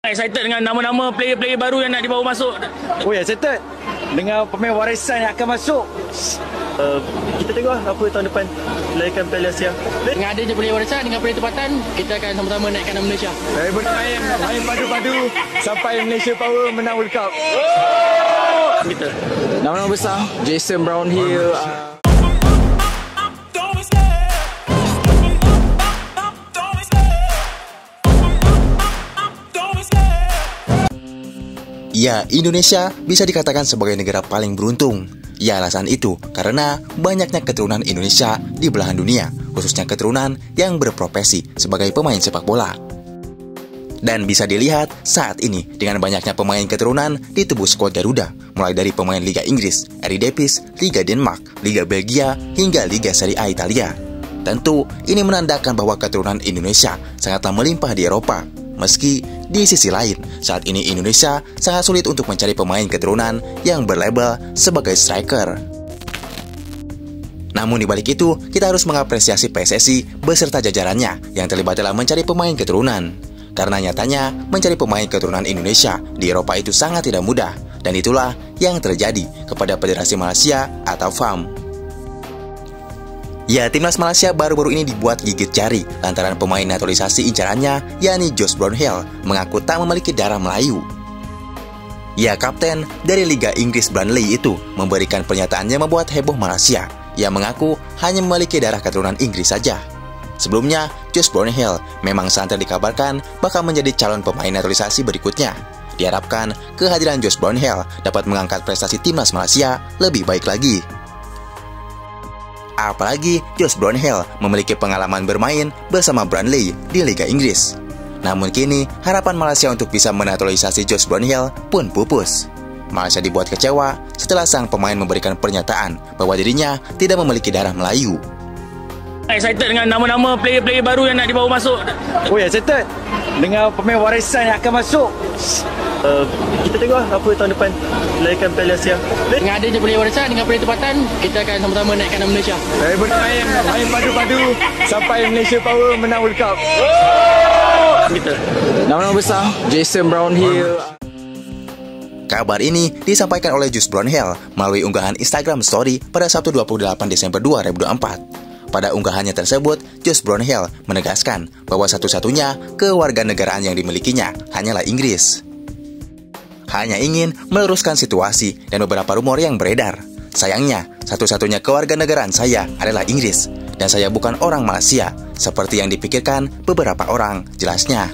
Excited dengan nama-nama player-player baru yang nak dibawa masuk. Oh ya, excited dengan pemain warisan yang akan masuk. Kita tengok apa tahun depan melahirkan Piala Asia. Dengan adanya player warisan dengan player tempatan, kita akan sama-sama naikkan nama Malaysia. Saya bermain padu-padu sampai Malaysia Power menang World Cup. Kita Nama-nama besar Jason Brownhill. Ya, Indonesia bisa dikatakan sebagai negara paling beruntung. Ya, alasan itu karena banyaknya keturunan Indonesia di belahan dunia, khususnya keturunan yang berprofesi sebagai pemain sepak bola. Dan bisa dilihat saat ini dengan banyaknya pemain keturunan di tubuh skuad Garuda, mulai dari pemain Liga Inggris, Eredivisie, Liga Denmark, Liga Belgia, hingga Liga Serie A Italia. Tentu, ini menandakan bahwa keturunan Indonesia sangatlah melimpah di Eropa. Meski di sisi lain, saat ini Indonesia sangat sulit untuk mencari pemain keturunan yang berlabel sebagai striker. Namun di balik itu, kita harus mengapresiasi PSSI beserta jajarannya yang terlibat dalam mencari pemain keturunan. Karena nyatanya, mencari pemain keturunan Indonesia di Eropa itu sangat tidak mudah, dan itulah yang terjadi kepada Federasi Malaysia atau FAM. Ya, timnas Malaysia baru-baru ini dibuat gigit jari lantaran pemain naturalisasi incarannya, yakni Josh Brownhill, mengaku tak memiliki darah Melayu. Ya, kapten dari Liga Inggris Burnley itu memberikan pernyataannya membuat heboh Malaysia. Ia mengaku hanya memiliki darah keturunan Inggris saja. Sebelumnya, Josh Brownhill memang santer dikabarkan bakal menjadi calon pemain naturalisasi berikutnya. Diharapkan kehadiran Josh Brownhill dapat mengangkat prestasi timnas Malaysia lebih baik lagi. Apalagi Josh Brownhill memiliki pengalaman bermain bersama Burnley di Liga Inggris. Namun kini harapan Malaysia untuk bisa menaturalisasi Josh Brownhill pun pupus. Malaysia dibuat kecewa setelah sang pemain memberikan pernyataan bahwa dirinya tidak memiliki darah Melayu. Excited dengan nama-nama player-player baru yang nak dibawa masuk. Oh ya, excited dengan pemain warisan yang akan masuk. kita tengok apa tahun depan melahirkan Piala Asia. Dengan adanya player warisan dengan player tempatan, kita akan sama-sama naikkan nama Malaysia. Saya bermain padu-padu sampai Malaysia Power menang World Cup. Kita Nama-nama besar Jason Brownhill. Kabar ini disampaikan oleh Josh Brownhill melalui unggahan Instagram Story pada Sabtu 28 Desember 2024. Pada unggahannya tersebut, Josh Brownhill menegaskan bahwa satu-satunya kewarganegaraan yang dimilikinya hanyalah Inggris. Hanya ingin meluruskan situasi dan beberapa rumor yang beredar. Sayangnya, satu-satunya kewarganegaraan saya adalah Inggris, dan saya bukan orang Malaysia, seperti yang dipikirkan beberapa orang, jelasnya.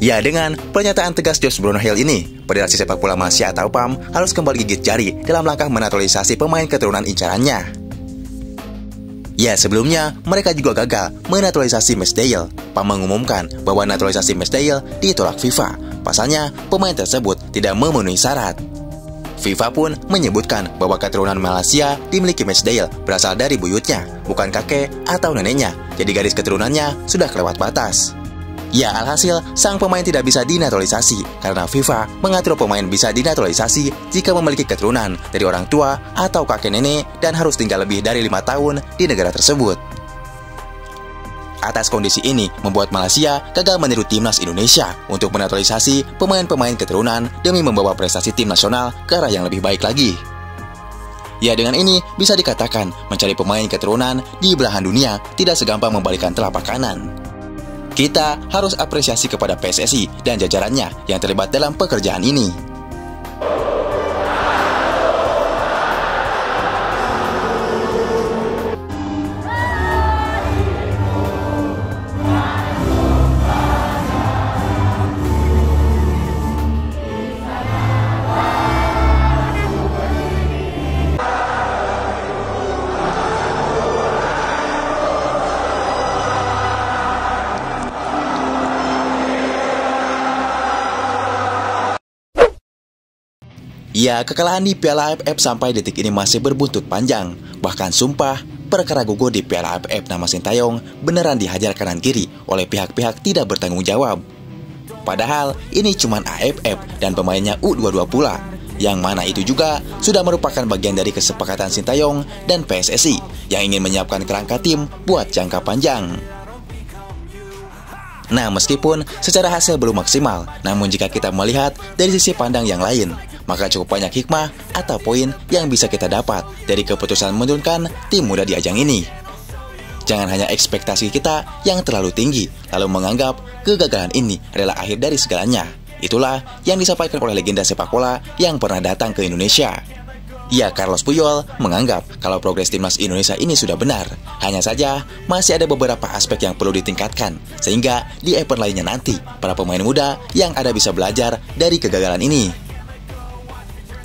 Ya, dengan pernyataan tegas Josh Brownhill ini, Federasi Sepak Bola Malaysia atau FAM harus kembali gigit jari dalam langkah menaturalisasi pemain keturunan incarannya. Ya, sebelumnya mereka juga gagal menaturalisasi Mesdale. PAM mengumumkan bahwa naturalisasi Mesdale ditolak FIFA. Pasalnya, pemain tersebut tidak memenuhi syarat. FIFA pun menyebutkan bahwa keturunan Malaysia dimiliki Mesdale berasal dari buyutnya, bukan kakek atau neneknya. Jadi garis keturunannya sudah kelewat batas. Ya, alhasil sang pemain tidak bisa dinaturalisasi karena FIFA mengatur pemain bisa dinaturalisasi jika memiliki keturunan dari orang tua atau kakek nenek dan harus tinggal lebih dari 5 tahun di negara tersebut. Atas kondisi ini membuat Malaysia gagal meniru timnas Indonesia untuk menaturalisasi pemain-pemain keturunan demi membawa prestasi tim nasional ke arah yang lebih baik lagi. Ya, dengan ini bisa dikatakan mencari pemain keturunan di belahan dunia tidak segampang membalikan telapak kanan. Kita harus apresiasi kepada PSSI dan jajarannya yang terlibat dalam pekerjaan ini. Ya, kekalahan di Piala AFF sampai detik ini masih berbuntut panjang. Bahkan sumpah, perkara gugur di Piala AFF nama Sintayong beneran dihajar kanan kiri oleh pihak-pihak tidak bertanggung jawab. Padahal ini cuma AFF dan pemainnya U22 pula. Yang mana itu juga sudah merupakan bagian dari kesepakatan Sintayong dan PSSI yang ingin menyiapkan kerangka tim buat jangka panjang. Nah, meskipun secara hasil belum maksimal, namun jika kita melihat dari sisi pandang yang lain, maka cukup banyak hikmah atau poin yang bisa kita dapat dari keputusan menurunkan tim muda di ajang ini. Jangan hanya ekspektasi kita yang terlalu tinggi, lalu menganggap kegagalan ini adalah akhir dari segalanya. Itulah yang disampaikan oleh legenda sepak bola yang pernah datang ke Indonesia. Ya, Carlos Puyol menganggap kalau progres timnas Indonesia ini sudah benar. Hanya saja, masih ada beberapa aspek yang perlu ditingkatkan, sehingga di event lainnya nanti, para pemain muda yang ada bisa belajar dari kegagalan ini.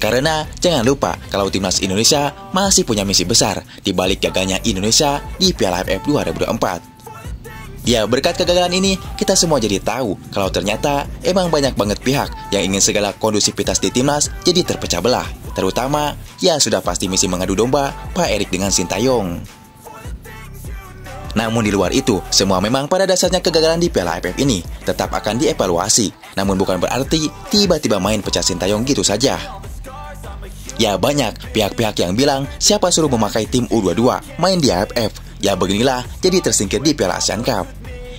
Karena jangan lupa kalau timnas Indonesia masih punya misi besar di balik gagalnya Indonesia di Piala AFF 2024. Ya, berkat kegagalan ini, kita semua jadi tahu kalau ternyata emang banyak banget pihak yang ingin segala kondusivitas di timnas jadi terpecah belah. Terutama, ya sudah pasti misi mengadu domba Pak Erik dengan Sintayong. Namun di luar itu, semua memang pada dasarnya kegagalan di Piala AFF ini tetap akan dievaluasi. Namun bukan berarti tiba-tiba main pecah Sintayong gitu saja. Ya, banyak pihak-pihak yang bilang siapa suruh memakai tim U22 main di AFF. Ya beginilah jadi tersingkir di Piala Asian Cup.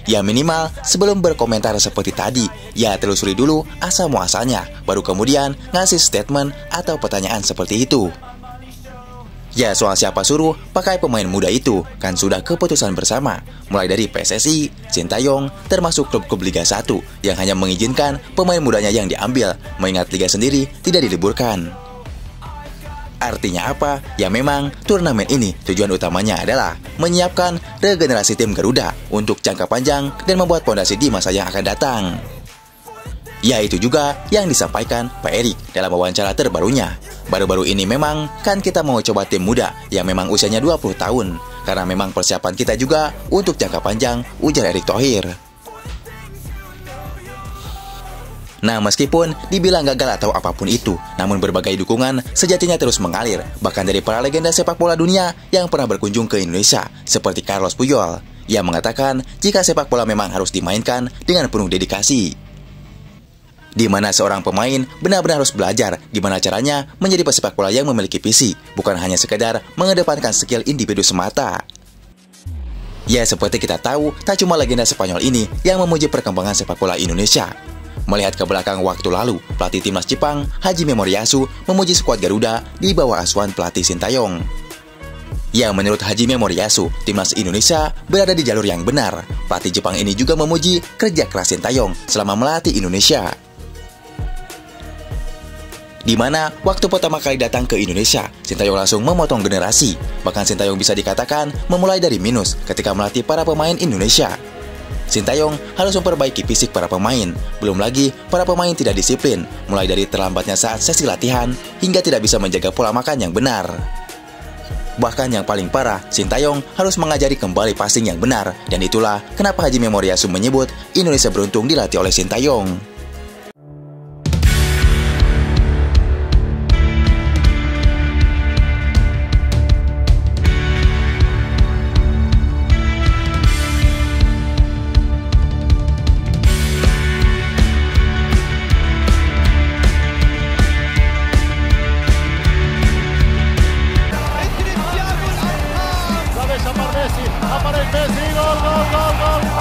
Ya minimal sebelum berkomentar seperti tadi, ya telusuri dulu asal muasalnya, baru kemudian ngasih statement atau pertanyaan seperti itu. Ya, soal siapa suruh pakai pemain muda itu kan sudah keputusan bersama, mulai dari PSSI, Sintayong, termasuk klub-klub Liga 1 yang hanya mengizinkan pemain mudanya yang diambil, mengingat Liga sendiri tidak diliburkan. Artinya apa? Ya memang turnamen ini tujuan utamanya adalah menyiapkan regenerasi tim Garuda untuk jangka panjang dan membuat fondasi di masa yang akan datang. Ya, itu juga yang disampaikan Pak Erik dalam wawancara terbarunya. Baru-baru ini memang kan kita mau coba tim muda yang memang usianya 20 tahun. Karena memang persiapan kita juga untuk jangka panjang, ujar Erick Thohir. Nah, meskipun dibilang gagal atau apapun itu, namun berbagai dukungan sejatinya terus mengalir, bahkan dari para legenda sepak bola dunia yang pernah berkunjung ke Indonesia, seperti Carlos Puyol. Ia mengatakan jika sepak bola memang harus dimainkan dengan penuh dedikasi, di mana seorang pemain benar-benar harus belajar gimana caranya menjadi pesepak bola yang memiliki visi, bukan hanya sekedar mengedepankan skill individu semata. Ya, seperti kita tahu, tak cuma legenda Spanyol ini yang memuji perkembangan sepak bola Indonesia. Melihat ke belakang waktu lalu, pelatih timnas Jepang, Hajime Moriyasu, memuji skuad Garuda di bawah asuhan pelatih Sintayong. Ya, menurut Hajime Moriyasu, timnas Indonesia berada di jalur yang benar. Pelatih Jepang ini juga memuji kerja keras Sintayong selama melatih Indonesia. Di mana waktu pertama kali datang ke Indonesia, Sintayong langsung memotong generasi. Bahkan Sintayong bisa dikatakan memulai dari minus ketika melatih para pemain Indonesia. Sintayong harus memperbaiki fisik para pemain. Belum lagi, para pemain tidak disiplin, mulai dari terlambatnya saat sesi latihan, hingga tidak bisa menjaga pola makan yang benar. Bahkan yang paling parah, Sintayong harus mengajari kembali passing yang benar. Dan itulah kenapa Hajime Moriyasu menyebut Indonesia beruntung dilatih oleh Sintayong. Messi, aparece Messi, gol, gol, gol, gol.